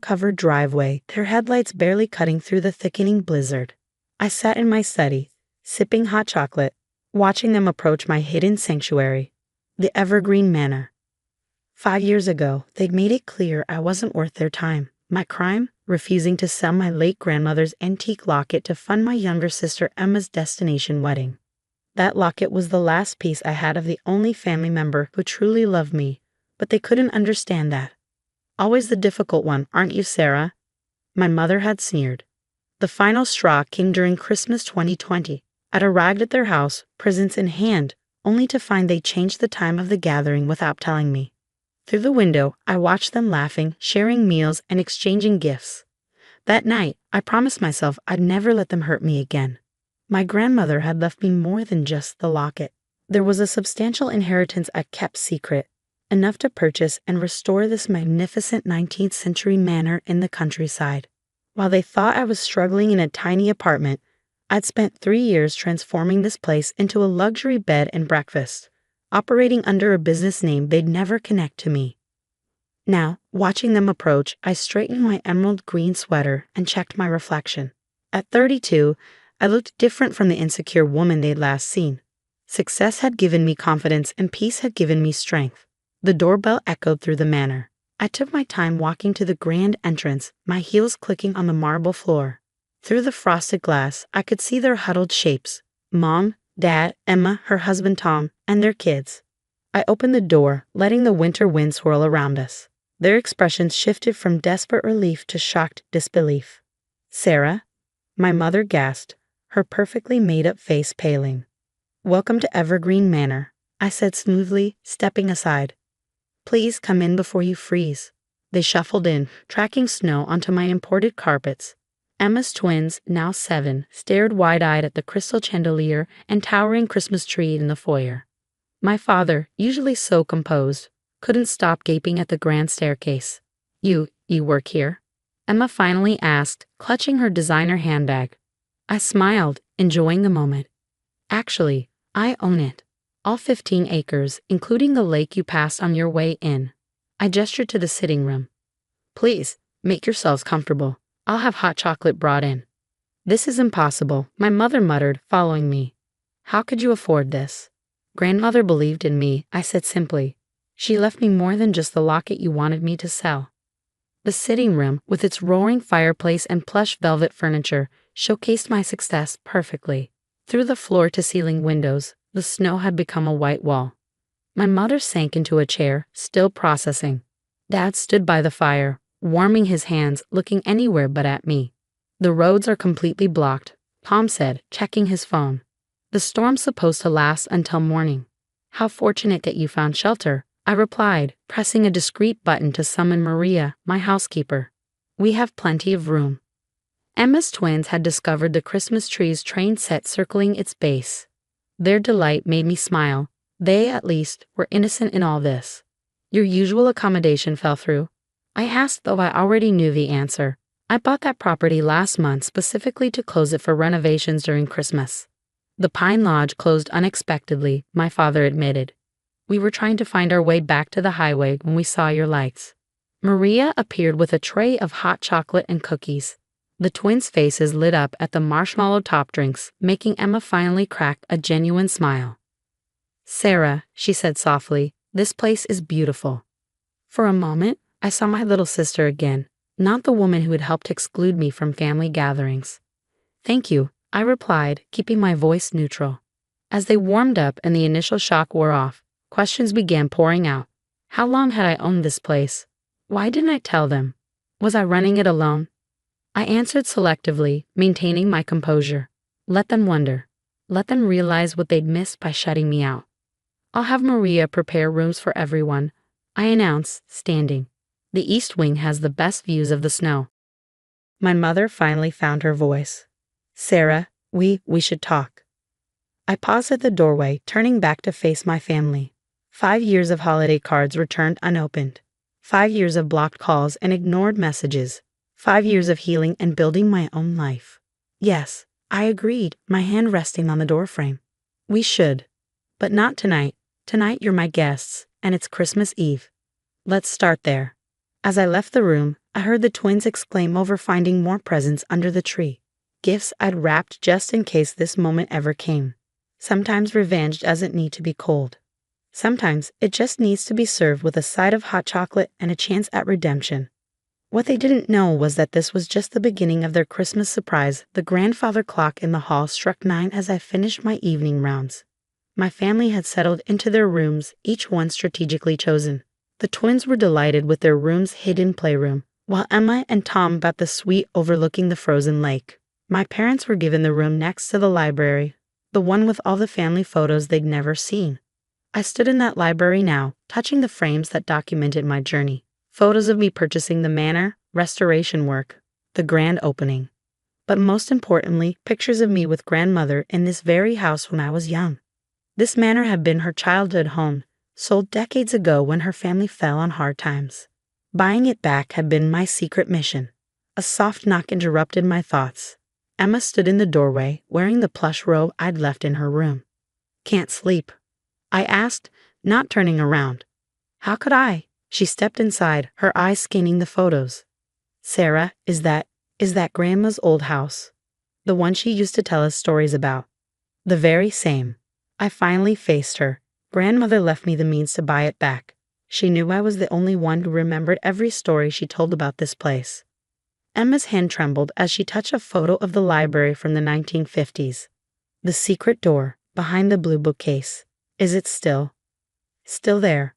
snow-covered driveway, their headlights barely cutting through the thickening blizzard. I sat in my study, sipping hot chocolate, watching them approach my hidden sanctuary, the Evergreen Manor. 5 years ago, they'd made it clear I wasn't worth their time. My crime? Refusing to sell my late grandmother's antique locket to fund my younger sister Emma's destination wedding. That locket was the last piece I had of the only family member who truly loved me, but they couldn't understand that. Always the difficult one, aren't you, Sarah? My mother had sneered. The final straw came during Christmas 2020. I'd arrived at their house, presents in hand, only to find they changed the time of the gathering without telling me. Through the window, I watched them laughing, sharing meals, and exchanging gifts. That night, I promised myself I'd never let them hurt me again. My grandmother had left me more than just the locket. There was a substantial inheritance I kept secret, enough to purchase and restore this magnificent 19th century manor in the countryside. While they thought I was struggling in a tiny apartment, I'd spent 3 years transforming this place into a luxury bed and breakfast, operating under a business name they'd never connect to me. Now, watching them approach, I straightened my emerald green sweater and checked my reflection. At 32, I looked different from the insecure woman they'd last seen. Success had given me confidence and peace had given me strength. The doorbell echoed through the manor. I took my time walking to the grand entrance, my heels clicking on the marble floor. Through the frosted glass, I could see their huddled shapes: Mom, Dad, Emma, her husband Tom, and their kids. I opened the door, letting the winter wind swirl around us. Their expressions shifted from desperate relief to shocked disbelief. Sarah? My mother gasped, her perfectly made-up face paling. Welcome to Evergreen Manor, I said smoothly, stepping aside. Please come in before you freeze. They shuffled in, tracking snow onto my imported carpets. Emma's twins, now 7, stared wide-eyed at the crystal chandelier and towering Christmas tree in the foyer. My father, usually so composed, couldn't stop gaping at the grand staircase. You work here? Emma finally asked, clutching her designer handbag. I smiled, enjoying the moment. Actually, I own it. All 15 acres, including the lake you passed on your way in. I gestured to the sitting room. Please, make yourselves comfortable. I'll have hot chocolate brought in. This is impossible, my mother muttered, following me. How could you afford this? Grandmother believed in me, I said simply. She left me more than just the locket you wanted me to sell. The sitting room, with its roaring fireplace and plush velvet furniture, showcased my success perfectly. Through the floor-to-ceiling windows, the snow had become a white wall. My mother sank into a chair, still processing. Dad stood by the fire, warming his hands, looking anywhere but at me. The roads are completely blocked, Tom said, checking his phone. The storm's supposed to last until morning. How fortunate that you found shelter, I replied, pressing a discreet button to summon Maria, my housekeeper. We have plenty of room. Emma's twins had discovered the Christmas tree's train set circling its base. Their delight made me smile. They, at least, were innocent in all this. Your usual accommodation fell through? I asked, though I already knew the answer. I bought that property last month specifically to close it for renovations during Christmas. The Pine Lodge closed unexpectedly, my father admitted. We were trying to find our way back to the highway when we saw your lights. Maria appeared with a tray of hot chocolate and cookies. The twins' faces lit up at the marshmallow top drinks, making Emma finally crack a genuine smile. Sarah, she said softly, this place is beautiful. For a moment, I saw my little sister again, not the woman who had helped exclude me from family gatherings. Thank you, I replied, keeping my voice neutral. As they warmed up and the initial shock wore off, questions began pouring out. How long had I owned this place? Why didn't I tell them? Was I running it alone? I answered selectively, maintaining my composure. Let them wonder. Let them realize what they'd missed by shutting me out. I'll have Maria prepare rooms for everyone, I announced, standing. The East Wing has the best views of the snow. My mother finally found her voice. Sarah, we should talk. I paused at the doorway, turning back to face my family. 5 years of holiday cards returned unopened. 5 years of blocked calls and ignored messages. 5 years of healing and building my own life. Yes, I agreed, my hand resting on the doorframe. We should. But not tonight. Tonight you're my guests, and it's Christmas Eve. Let's start there. As I left the room, I heard the twins exclaim over finding more presents under the tree. Gifts I'd wrapped just in case this moment ever came. Sometimes revenge doesn't need to be cold. Sometimes it just needs to be served with a side of hot chocolate and a chance at redemption. What they didn't know was that this was just the beginning of their Christmas surprise. The grandfather clock in the hall struck 9 as I finished my evening rounds. My family had settled into their rooms, each one strategically chosen. The twins were delighted with their room's hidden playroom, while Emma and Tom got the suite overlooking the frozen lake. My parents were given the room next to the library, the one with all the family photos they'd never seen. I stood in that library now, touching the frames that documented my journey. Photos of me purchasing the manor, restoration work, the grand opening. But most importantly, pictures of me with grandmother in this very house when I was young. This manor had been her childhood home, sold decades ago when her family fell on hard times. Buying it back had been my secret mission. A soft knock interrupted my thoughts. Emma stood in the doorway, wearing the plush robe I'd left in her room. "Can't sleep?" I asked, not turning around. "How could I?" She stepped inside, her eyes scanning the photos. "Sarah, is that Grandma's old house? The one she used to tell us stories about?" "The very same." I finally faced her. Grandmother left me the means to buy it back. She knew I was the only one who remembered every story she told about this place. Emma's hand trembled as she touched a photo of the library from the 1950s. "The secret door, behind the blue bookcase. Is it still there?"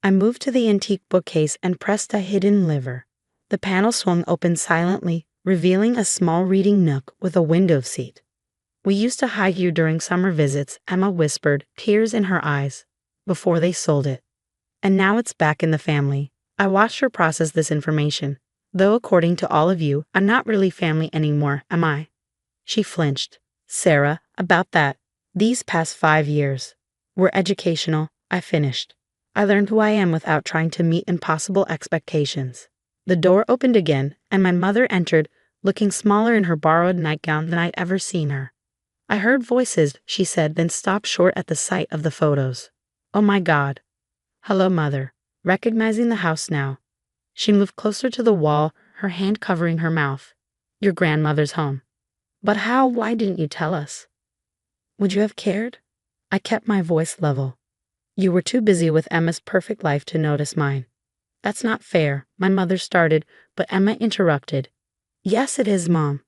I moved to the antique bookcase and pressed a hidden lever. The panel swung open silently, revealing a small reading nook with a window seat. "We used to hide you during summer visits," Emma whispered, tears in her eyes, "before they sold it. And now it's back in the family." I watched her process this information. "Though according to all of you, I'm not really family anymore, am I?" She flinched. "Sarah, about that. These past 5 years were educational," I finished. "I learned who I am without trying to meet impossible expectations." The door opened again, and my mother entered, looking smaller in her borrowed nightgown than I'd ever seen her. "I heard voices," she said, then stopped short at the sight of the photos. "Oh my God." "Hello, Mother." Recognizing the house now. She moved closer to the wall, her hand covering her mouth. "Your grandmother's home." "But why didn't you tell us?" "Would you have cared?" I kept my voice level. "You were too busy with Emma's perfect life to notice mine." "That's not fair," my mother started, but Emma interrupted. "Yes, it is, Mom.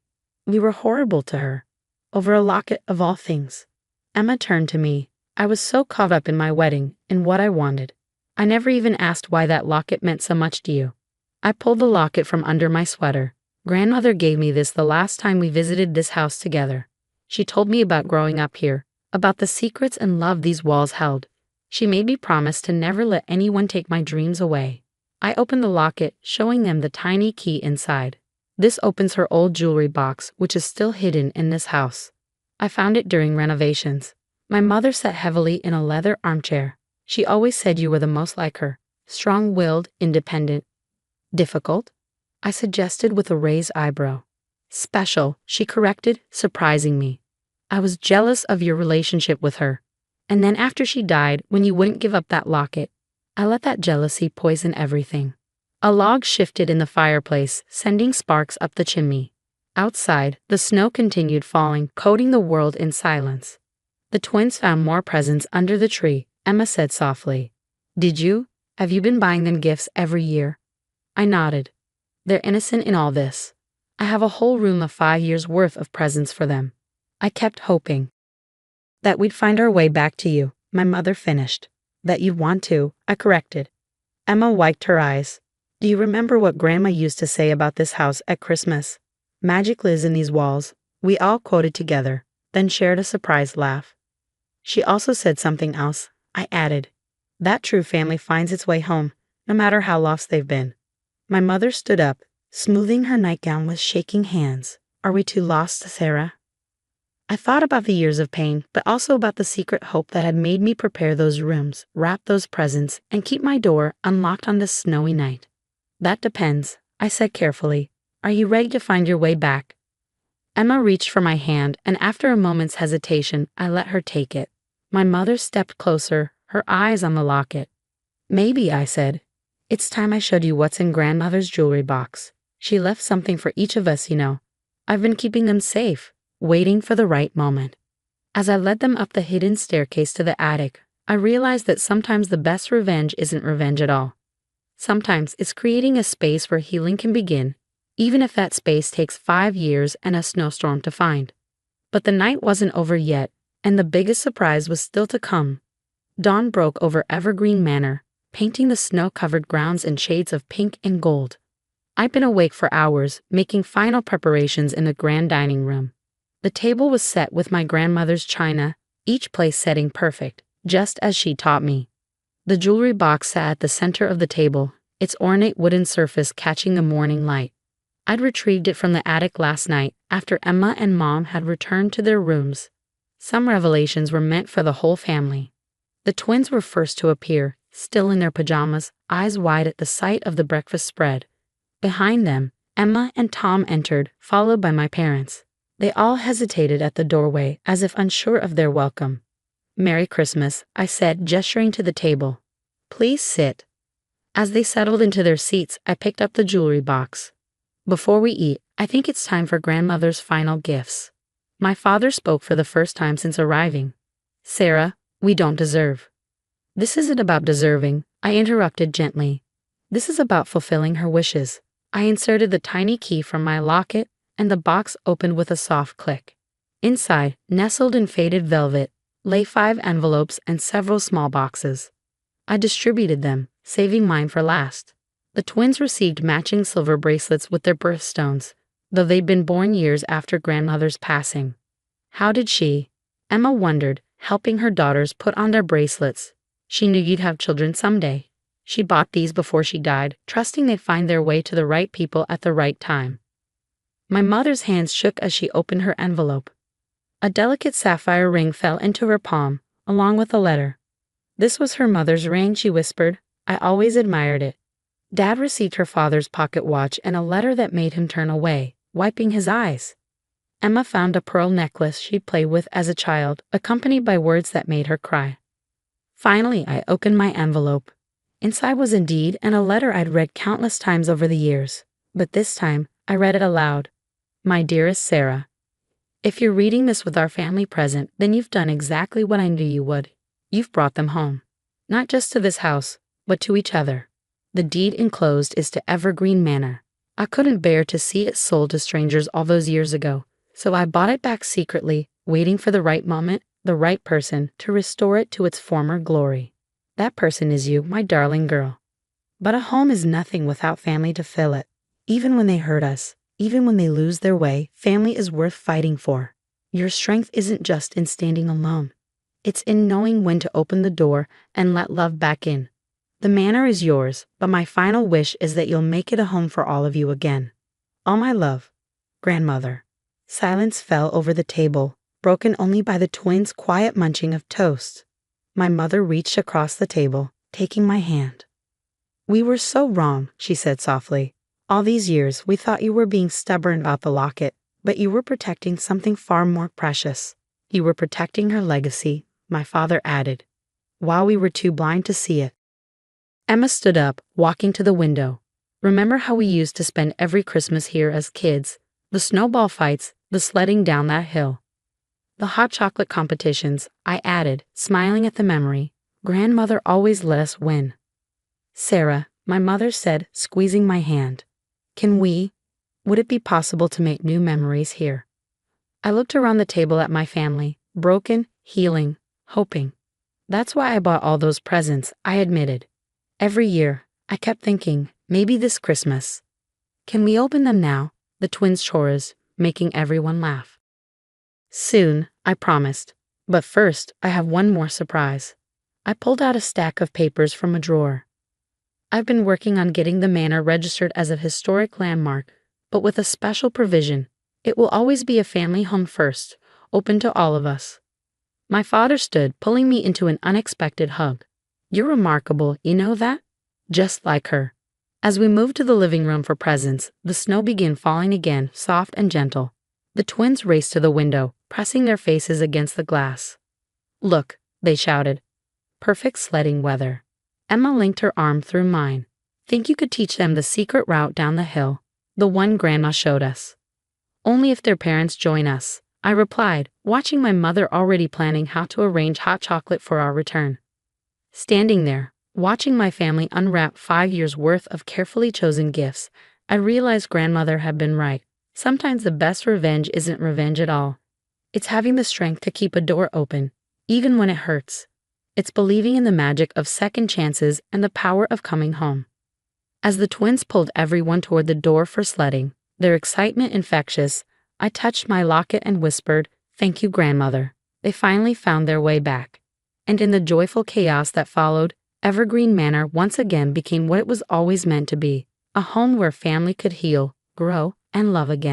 We were horrible to her. Over a locket of all things." Emma turned to me. "I was so caught up in my wedding, in what I wanted. I never even asked why that locket meant so much to you." I pulled the locket from under my sweater. "Grandmother gave me this the last time we visited this house together. She told me about growing up here, about the secrets and love these walls held. She made me promise to never let anyone take my dreams away." I opened the locket, showing them the tiny key inside. "This opens her old jewelry box, which is still hidden in this house. I found it during renovations." My mother sat heavily in a leather armchair. "She always said you were the most like her. Strong-willed, independent." "Difficult?" I suggested with a raised eyebrow. "Special," she corrected, surprising me. "I was jealous of your relationship with her. And then after she died, when you wouldn't give up that locket, I let that jealousy poison everything." A log shifted in the fireplace, sending sparks up the chimney. Outside, the snow continued falling, coating the world in silence. "The twins found more presents under the tree," Emma said softly. "Did you? Have you been buying them gifts every year?" I nodded. "They're innocent in all this. I have a whole room of 5 years' worth of presents for them." I kept hoping that we'd find our way back to you, my mother finished. "That you'd want to," I corrected. Emma wiped her eyes. "Do you remember what Grandma used to say about this house at Christmas? 'Magic lives in these walls.'" We all quoted together, then shared a surprised laugh. "She also said something else," I added. "That true family finds its way home, no matter how lost they've been." My mother stood up, smoothing her nightgown with shaking hands. "Are we too lost, Sarah?" I thought about the years of pain, but also about the secret hope that had made me prepare those rooms, wrap those presents, and keep my door unlocked on this snowy night. "That depends," I said carefully. "Are you ready to find your way back?" Emma reached for my hand, and after a moment's hesitation, I let her take it. My mother stepped closer, her eyes on the locket. "Maybe," I said. It's time I showed you what's in grandmother's jewelry box. She left something for each of us, you know. I've been keeping them safe, waiting for the right moment. As I led them up the hidden staircase to the attic, I realized that sometimes the best revenge isn't revenge at all. Sometimes it's creating a space where healing can begin, even if that space takes 5 years and a snowstorm to find. But the night wasn't over yet, and the biggest surprise was still to come. Dawn broke over Evergreen Manor, painting the snow-covered grounds in shades of pink and gold. I'd been awake for hours, making final preparations in the grand dining room. The table was set with my grandmother's china, each place setting perfect, just as she taught me. The jewelry box sat at the center of the table, its ornate wooden surface catching the morning light. I'd retrieved it from the attic last night after Emma and Mom had returned to their rooms. Some revelations were meant for the whole family. The twins were first to appear, still in their pajamas, eyes wide at the sight of the breakfast spread. Behind them, Emma and Tom entered, followed by my parents. They all hesitated at the doorway, as if unsure of their welcome. "Merry Christmas," I said, gesturing to the table. "Please sit." As they settled into their seats, I picked up the jewelry box. "Before we eat, I think it's time for grandmother's final gifts." My father spoke for the first time since arriving. "Sarah, we don't deserve." "This isn't about deserving," I interrupted gently. "This is about fulfilling her wishes." I inserted the tiny key from my locket, and the box opened with a soft click. Inside, nestled in faded velvet, lay 5 envelopes and several small boxes. I distributed them, saving mine for last. The twins received matching silver bracelets with their birthstones, though they'd been born years after grandmother's passing. How did she? Emma wondered, helping her daughters put on their bracelets. She knew you'd have children someday. She bought these before she died, trusting they'd find their way to the right people at the right time. My mother's hands shook as she opened her envelope. A delicate sapphire ring fell into her palm, along with a letter. "This was her mother's ring," she whispered. "I always admired it." Dad received her father's pocket watch and a letter that made him turn away, wiping his eyes. Emma found a pearl necklace she'd played with as a child, accompanied by words that made her cry. Finally, I opened my envelope. Inside was a deed and a letter I'd read countless times over the years, but this time I read it aloud. "My dearest Sarah, if you're reading this with our family present, then you've done exactly what I knew you would. You've brought them home. Not just to this house, but to each other. The deed enclosed is to Evergreen Manor. I couldn't bear to see it sold to strangers all those years ago, so I bought it back secretly, waiting for the right moment, the right person, to restore it to its former glory. That person is you, my darling girl. But a home is nothing without family to fill it. Even when they hurt us, even when they lose their way, family is worth fighting for. Your strength isn't just in standing alone. It's in knowing when to open the door and let love back in. The manor is yours, but my final wish is that you'll make it a home for all of you again. All my love, Grandmother." Silence fell over the table, broken only by the twins' quiet munching of toast. My mother reached across the table, taking my hand. "We were so wrong," she said softly. "All these years, we thought you were being stubborn about the locket, but you were protecting something far more precious. You were protecting her legacy," my father added, "while we were too blind to see it." Emma stood up, walking to the window. "Remember how we used to spend every Christmas here as kids? The snowball fights, the sledding down that hill. The hot chocolate competitions," I added, smiling at the memory. "Grandmother always let us win." "Sarah," my mother said, squeezing my hand. Would it be possible to make new memories here?" I looked around the table at my family, broken, healing, hoping. "That's why I bought all those presents," I admitted. "Every year, I kept thinking, maybe this Christmas." "Can we open them now?" the twins chorused, making everyone laugh. "Soon," I promised. "But first, I have one more surprise." I pulled out a stack of papers from a drawer. "I've been working on getting the manor registered as a historic landmark, but with a special provision. It will always be a family home first, open to all of us." My father stood, pulling me into an unexpected hug. "You're remarkable, you know that? Just like her." As we moved to the living room for presents, the snow began falling again, soft and gentle. The twins raced to the window, pressing their faces against the glass. "Look," they shouted. "Perfect sledding weather." Emma linked her arm through mine. Think you could teach them the secret route down the hill, the one Grandma showed us? Only if their parents join us, I replied, watching my mother already planning how to arrange hot chocolate for our return. Standing there, watching my family unwrap 5 years' worth of carefully chosen gifts, I realized Grandmother had been right. Sometimes the best revenge isn't revenge at all. It's having the strength to keep a door open, even when it hurts. It's believing in the magic of second chances and the power of coming home. As the twins pulled everyone toward the door for sledding, their excitement infectious, I touched my locket and whispered, "Thank you, Grandmother." They finally found their way back. And in the joyful chaos that followed, Evergreen Manor once again became what it was always meant to be, a home where family could heal, grow, and love again.